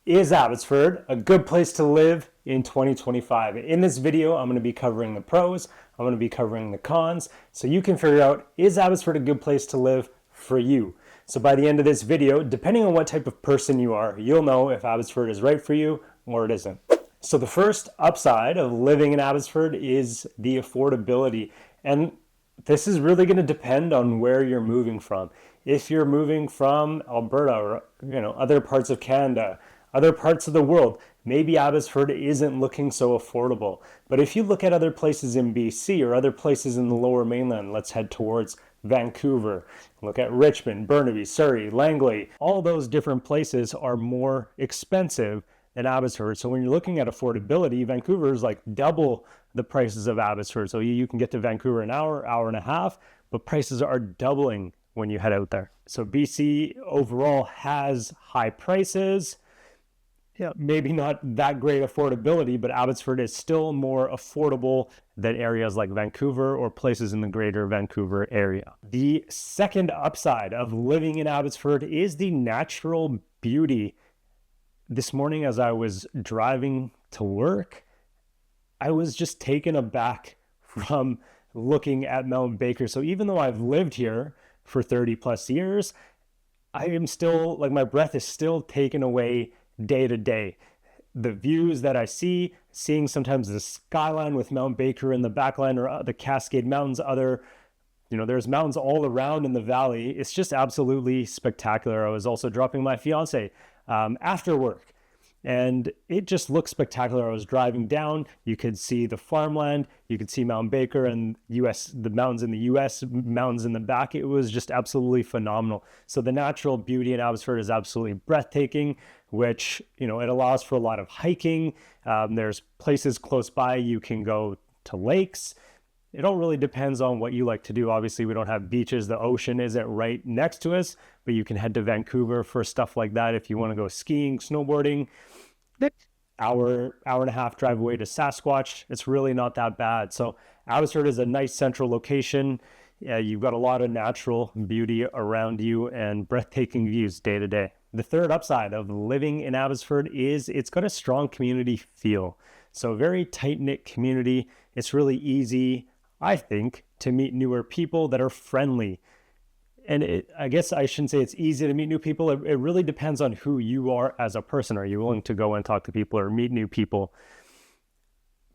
Is Abbotsford a good place to live in 2025? In this video, I'm going to be covering the pros, I'm going to be covering the cons, so you can figure out, is Abbotsford a good place to live for you? So by the end of this video, depending on what type of person you are, you'll know if Abbotsford is right for you or it isn't. So the first upside of living in Abbotsford is the affordability. And this is really going to depend on where you're moving from. If you're moving from Alberta or other parts of Canada, other parts of the world, maybe Abbotsford isn't looking so affordable. But if you look at other places in BC or other places in the lower mainland, let's head towards Vancouver, look at Richmond, Burnaby, Surrey, Langley, all those different places are more expensive than Abbotsford. So when you're looking at affordability, Vancouver is like double the prices of Abbotsford. So you can get to Vancouver in an hour, hour and a half, but prices are doubling when you head out there. So BC overall has high prices. Yeah, maybe not that great affordability, but Abbotsford is still more affordable than areas like Vancouver or places in the greater Vancouver area. The second upside of living in Abbotsford is the natural beauty. This morning, as I was driving to work, I was just taken aback from looking at Mount Baker. So even though I've lived here for 30 plus years, I am still, like, my breath is still taken away day to day. The views that I see, seeing sometimes the skyline with Mount Baker in the backline or the Cascade Mountains, there's mountains all around in the valley. It's just absolutely spectacular. I was also dropping my fiance after work, and it just looked spectacular. I was driving down, you could see the farmland, you could see Mount Baker and the mountains in the US, mountains in the back. It was just absolutely phenomenal. So the natural beauty in Abbotsford is absolutely breathtaking, which, it allows for a lot of hiking. There's places close by you can go to lakes. It all really depends on what you like to do. Obviously, we don't have beaches. The ocean isn't right next to us, but you can head to Vancouver for stuff like that. If you want to go skiing, snowboarding, hour and a half drive away to Sasquatch, it's really not that bad. So Abbotsford is a nice central location. You've got a lot of natural beauty around you and breathtaking views day to day. The third upside of living in Abbotsford is it's got a strong community feel. So very tight-knit community. It's really easy, I think, to meet newer people that are friendly. And I guess I shouldn't say it's easy to meet new people. It really depends on who you are as a person. Are you willing to go and talk to people or meet new people?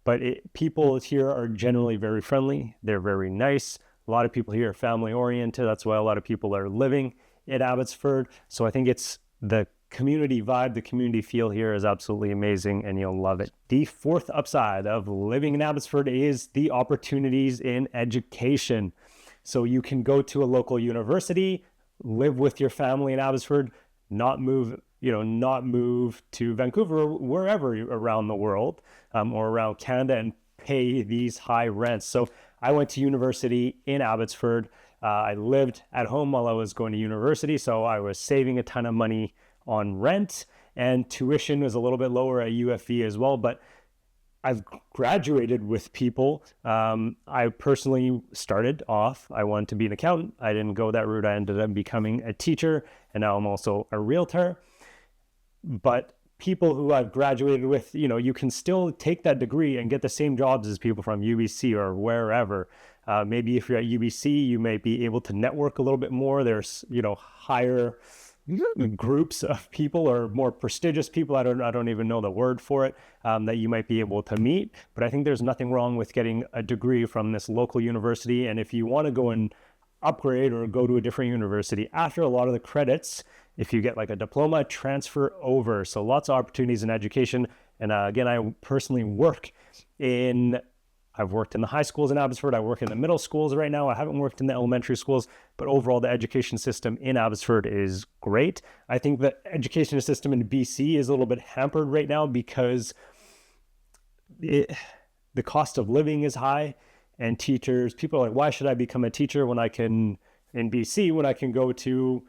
But people here are generally very friendly. They're very nice. A lot of people here are family oriented. That's why a lot of people are living in Abbotsford. So I think it's the community vibe, the community feel here is absolutely amazing, and you'll love it. The fourth upside of living in Abbotsford is the opportunities in education. So you can go to a local university, live with your family in Abbotsford, not move to Vancouver or wherever around the world or around Canada and pay these high rents. So I went to university in Abbotsford. I lived at home while I was going to university, so I was saving a ton of money on rent, and tuition was a little bit lower at UFV as well. But I've graduated with people. I personally started off, I wanted to be an accountant. I didn't go that route. I ended up becoming a teacher, and now I'm also a realtor. But people who I've graduated with, you can still take that degree and get the same jobs as people from UBC or wherever. Maybe if you're at UBC, you may be able to network a little bit more. There's, higher groups of people or more prestigious people, I don't even know the word for it, that you might be able to meet. But I think there's nothing wrong with getting a degree from this local university. And if you want to go and upgrade or go to a different university, after a lot of the credits, if you get like a diploma, transfer over. So lots of opportunities in education. And again, I personally I've worked in the high schools in Abbotsford. I work in the middle schools right now. I haven't worked in the elementary schools, but overall the education system in Abbotsford is great. I think the education system in BC is a little bit hampered right now because the cost of living is high, and people are like, why should I become a teacher in BC when I can go to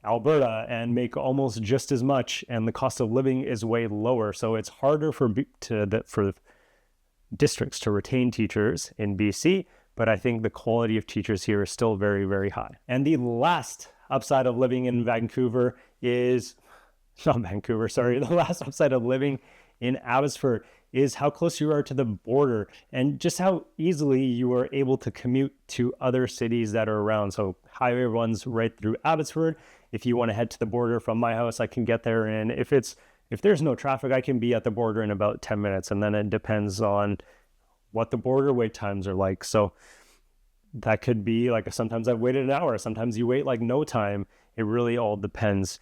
Alberta and make almost just as much, and the cost of living is way lower. So it's harder for districts to retain teachers in BC, but I think the quality of teachers here is still very, very high. And the last upside of living in Vancouver is not Vancouver, sorry, the last upside of living in Abbotsford is how close you are to the border and just how easily you are able to commute to other cities that are around. So highway runs right through Abbotsford. If you want to head to the border from my house, I can get there. And if there's no traffic, I can be at the border in about 10 minutes. And then it depends on what the border wait times are like. So that could be like, sometimes I've waited an hour, sometimes you wait like no time. It really all depends.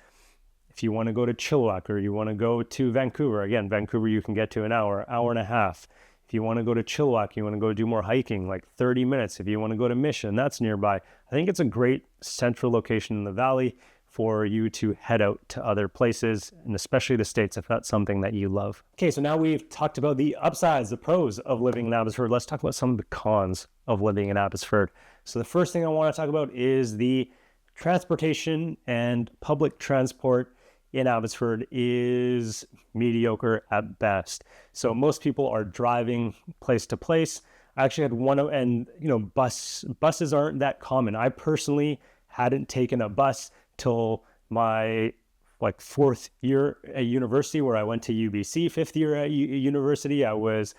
If you want to go to Chilliwack or you want to go to Vancouver, again, Vancouver you can get to an hour and a half. If you want to go to Chilliwack, you want to go do more hiking, like 30 minutes. If you want to go to Mission, that's nearby. I think it's a great central location in the valley for you to head out to other places, and especially the States if that's something that you love. Okay, so now we've talked about the upsides, the pros of living in Abbotsford. Let's talk about some of the cons of living in Abbotsford. So the first thing I want to talk about is the transportation, and public transport in Abbotsford is mediocre at best. So most people are driving place to place. I actually had one, and buses aren't that common. I personally hadn't taken a bus till my fourth year at university, where I went to UBC. Fifth year at university, I was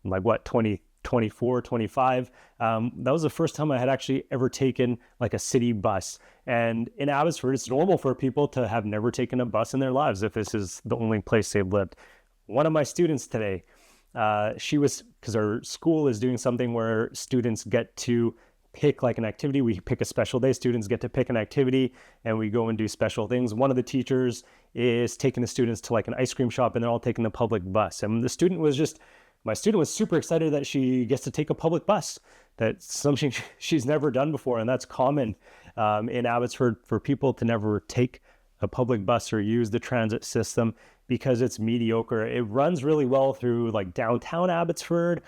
24, 25. That was the first time I had actually ever taken a city bus. And in Abbotsford, it's normal for people to have never taken a bus in their lives if this is the only place they've lived. One of my students today, because our school is doing something where students get to pick an activity. We pick a special day. Students get to pick an activity and we go and do special things. One of the teachers is taking the students to an ice cream shop, and they're all taking the public bus. And my student was super excited that she gets to take a public bus. That's something she's never done before. And that's common in Abbotsford for people to never take a public bus or use the transit system because it's mediocre. It runs really well through downtown Abbotsford.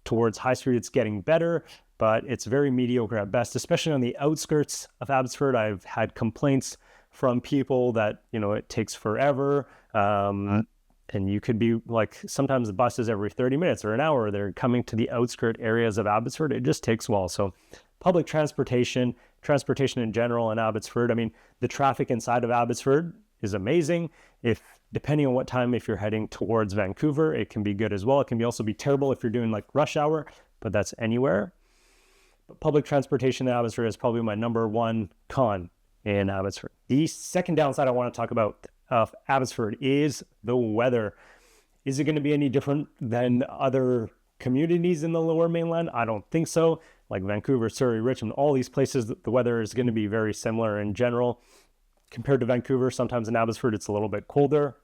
Towards High Street, it's getting better, but it's very mediocre at best, especially on the outskirts of Abbotsford. I've had complaints from people that, it takes forever. And you could be sometimes the bus is every 30 minutes or an hour. They're coming to the outskirt areas of Abbotsford. It just takes a while. So public transportation in general in Abbotsford. I mean, the traffic inside of Abbotsford is amazing. Depending on what time, if you're heading towards Vancouver, it can be good as well. It can also be terrible if you're doing rush hour, but that's anywhere. But public transportation in Abbotsford is probably my number one con in Abbotsford. The second downside I want to talk about of Abbotsford is the weather. Is it going to be any different than other communities in the Lower Mainland? I don't think so. Like Vancouver, Surrey, Richmond, all these places, the weather is going to be very similar in general. Compared to Vancouver, sometimes in Abbotsford, it's a little bit colder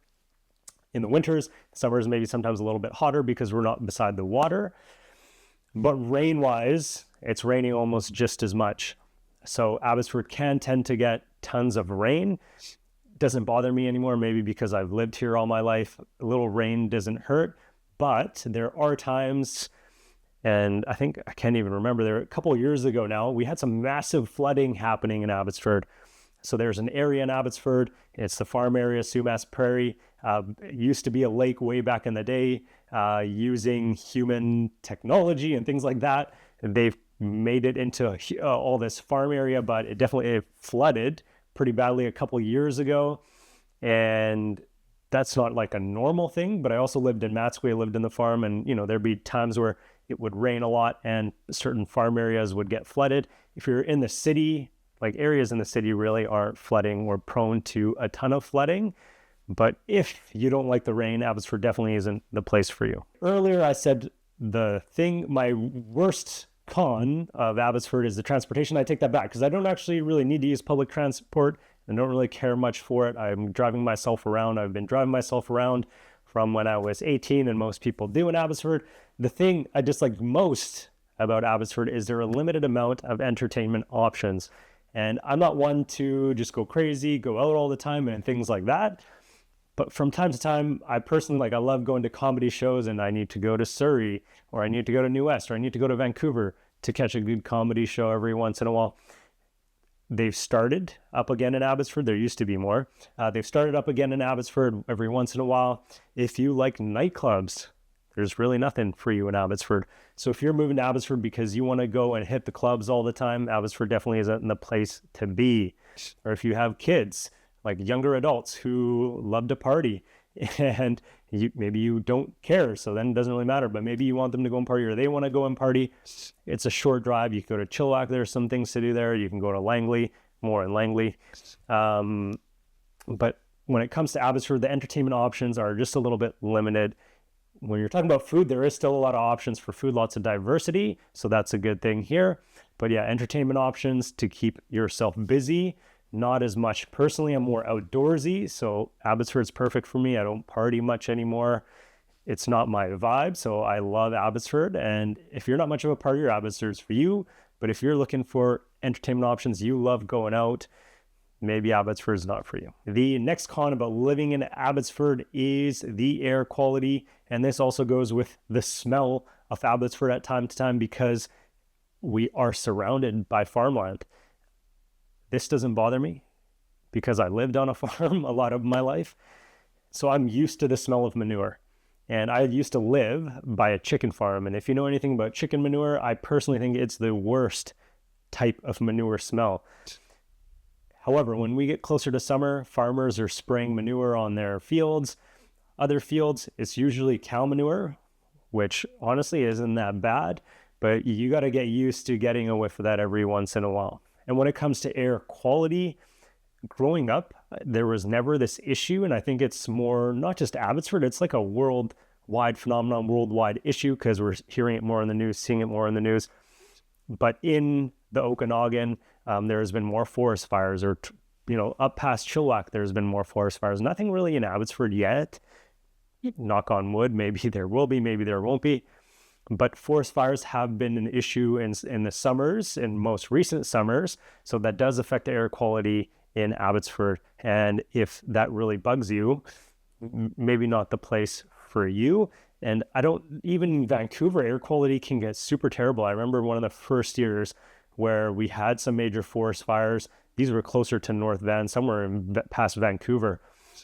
in the winters. Summers, maybe sometimes a little bit hotter because we're not beside the water. But rain-wise, it's raining almost just as much. So Abbotsford can tend to get tons of rain. Doesn't bother me anymore, maybe because I've lived here all my life. A little rain doesn't hurt. But there are times, and I can't even remember, there a couple of years ago now, we had some massive flooding happening in Abbotsford. So there's an area in Abbotsford, it's the farm area, Sumas Prairie. It used to be a lake way back in the day, using human technology and things like that. They've made it into all this farm area, but it definitely flooded pretty badly a couple years ago. And that's not a normal thing, but I also lived in Matsquay, lived in the farm, and there'd be times where it would rain a lot and certain farm areas would get flooded. If you're in the city, areas in the city really aren't flooding or prone to a ton of flooding. But if you don't like the rain, Abbotsford definitely isn't the place for you. Earlier, I said my worst con of Abbotsford is the transportation. I take that back because I don't actually really need to use public transport and don't really care much for it. I'm driving myself around. I've been driving myself around from when I was 18, and most people do in Abbotsford. The thing I dislike most about Abbotsford is there are a limited amount of entertainment options. And I'm not one to just go crazy, go out all the time and things like that. But from time to time, I personally, I love going to comedy shows, and I need to go to Surrey, or I need to go to New West, or I need to go to Vancouver to catch a good comedy show every once in a while. They've started up again in Abbotsford. There used to be more. They've started up again in Abbotsford every once in a while. If you like nightclubs, there's really nothing for you in Abbotsford. So if you're moving to Abbotsford because you want to go and hit the clubs all the time, Abbotsford definitely isn't the place to be. Or if you have kids, like younger adults who love to party, and maybe you don't care, so then it doesn't really matter, but maybe you want them to go and party, or they want to go and party. It's a short drive. You can go to Chilliwack, there's some things to do there. You can go to Langley, more in Langley. But when it comes to Abbotsford, the entertainment options are just a little bit limited. When you're talking about food, there is still a lot of options for food, lots of diversity, so that's a good thing here. But yeah, entertainment options to keep yourself busy, not as much. Personally, I'm more outdoorsy, so Abbotsford's perfect for me. I don't party much anymore. It's not my vibe, so I love Abbotsford. And if you're not much of a partier, Abbotsford's for you. But if you're looking for entertainment options, you love going out, maybe Abbotsford is not for you. The next con about living in Abbotsford is the air quality. And this also goes with the smell of Abbotsford at time to time, because we are surrounded by farmland. This doesn't bother me because I lived on a farm a lot of my life. So I'm used to the smell of manure. And I used to live by a chicken farm. And if you know anything about chicken manure, I personally think it's the worst type of manure smell. However, when we get closer to summer, farmers are spraying manure on their fields. Other fields, it's usually cow manure, which honestly isn't that bad, but you got to get used to getting a whiff of that every once in a while. And when it comes to air quality, growing up, there was never this issue. And I think it's more, not just Abbotsford, it's like a worldwide phenomenon, worldwide issue, because we're hearing it more in the news, seeing it more in the news. But in the Okanagan, there has been more forest fires, or, up past Chilliwack, there's been more forest fires. Nothing really in Abbotsford yet. Knock on wood, maybe there will be, maybe there won't be. But forest fires have been an issue in the summers, in most recent summers. So that does affect the air quality in Abbotsford. And if that really bugs you, maybe not the place for you. And even Vancouver, air quality can get super terrible. I remember one of the first years where we had some major forest fires. These were closer to North Van, somewhere past Vancouver.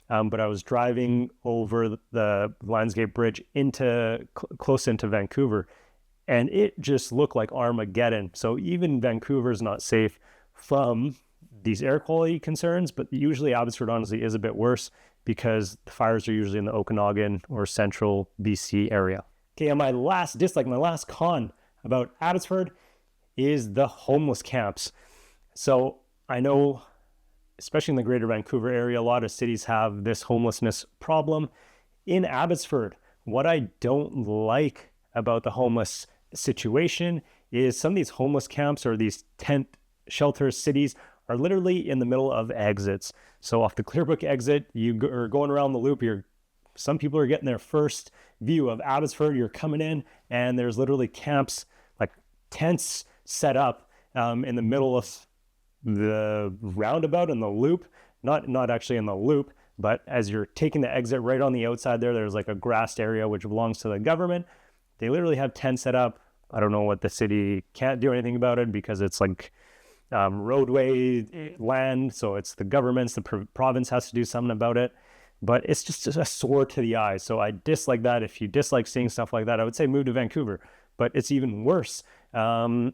But I was driving over the Landscape Bridge close into Vancouver, and it just looked like Armageddon. So even Vancouver is not safe from these air quality concerns, but usually Abbotsford honestly is a bit worse because the fires are usually in the Okanagan or central BC area. Okay, and my last con about Abbotsford is the homeless camps. So I know, especially in the greater Vancouver area, a lot of cities have this homelessness problem. In Abbotsford, what I don't like about the homeless situation is some of these homeless camps or these tent shelters, cities, are literally in the middle of exits. So off the Clearbrook exit, you are going around the loop. Some people are getting their first view of Abbotsford. You're coming in, and there's literally camps, like tents set up in the middle of the roundabout in the loop, not actually in the loop, but as you're taking the exit right on the outside there's like a grassed area which belongs to the government. They literally have tents set up. I don't know what the city can't do anything about it because it's like roadway land, so it's the government's, the province has to do something about it, but it's just a sore to the eye. So I dislike that. If you dislike seeing stuff like that, I would say move to Vancouver, but it's even worse. So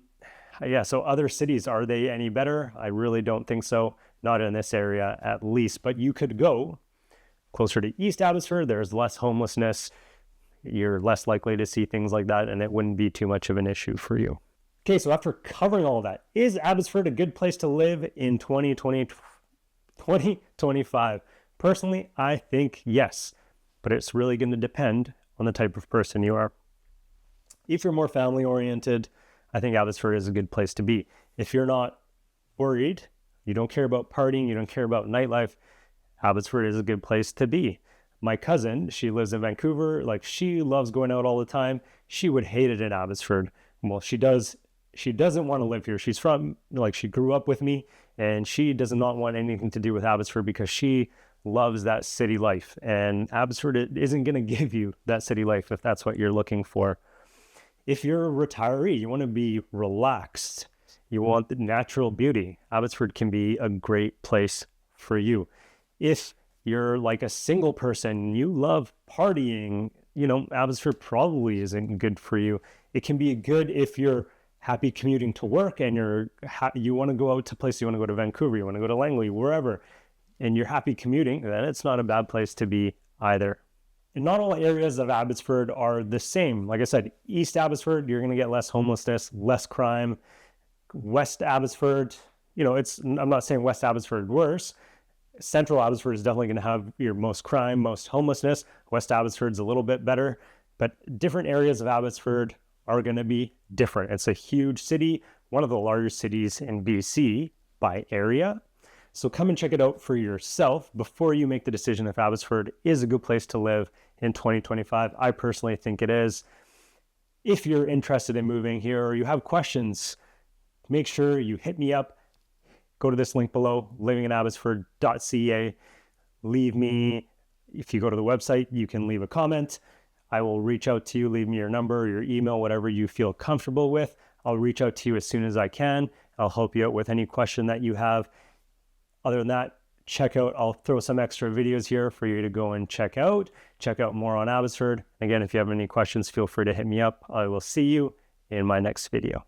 other cities, are they any better? I really don't think so. Not in this area, at least. But you could go closer to East Abbotsford. There's less homelessness. You're less likely to see things like that, and it wouldn't be too much of an issue for you. Okay, so after covering all of that, is Abbotsford a good place to live in 2025? Personally, I think yes, but it's really going to depend on the type of person you are. If you're more family-oriented, I think Abbotsford is a good place to be. If you're not worried, you don't care about partying, you don't care about nightlife, Abbotsford is a good place to be. My cousin, she lives in Vancouver, she loves going out all the time. She would hate it in Abbotsford. Well, she doesn't want to live here. She's from, she grew up with me, and she does not want anything to do with Abbotsford because she loves that city life. And Abbotsford isn't going to give you that city life if that's what you're looking for. If you're a retiree, you want to be relaxed, you want the natural beauty, Abbotsford can be a great place for you. If you're like a single person, you love partying, Abbotsford probably isn't good for you. It can be good if you're happy commuting to work and you want to go out to places, you want to go to Vancouver, you want to go to Langley, wherever. and you're happy commuting, then it's not a bad place to be either. And not all areas of Abbotsford are the same. Like I said, East Abbotsford, you're going to get less homelessness, less crime. West Abbotsford, I'm not saying West Abbotsford worse. Central Abbotsford is definitely going to have your most crime, most homelessness. West Abbotsford's a little bit better, but different areas of Abbotsford are going to be different. It's a huge city, one of the largest cities in BC by area. So come and check it out for yourself before you make the decision if Abbotsford is a good place to live in 2025. I personally think it is. If you're interested in moving here or you have questions, make sure you hit me up. Go to this link below, livinginabbotsford.ca. If you go to the website, you can leave a comment. I will reach out to you, leave me your number, your email, whatever you feel comfortable with. I'll reach out to you as soon as I can. I'll help you out with any question that you have. Other than that, I'll throw some extra videos here for you to go and check out more on Abbotsford. Again, if you have any questions, feel free to hit me up. I will see you in my next video.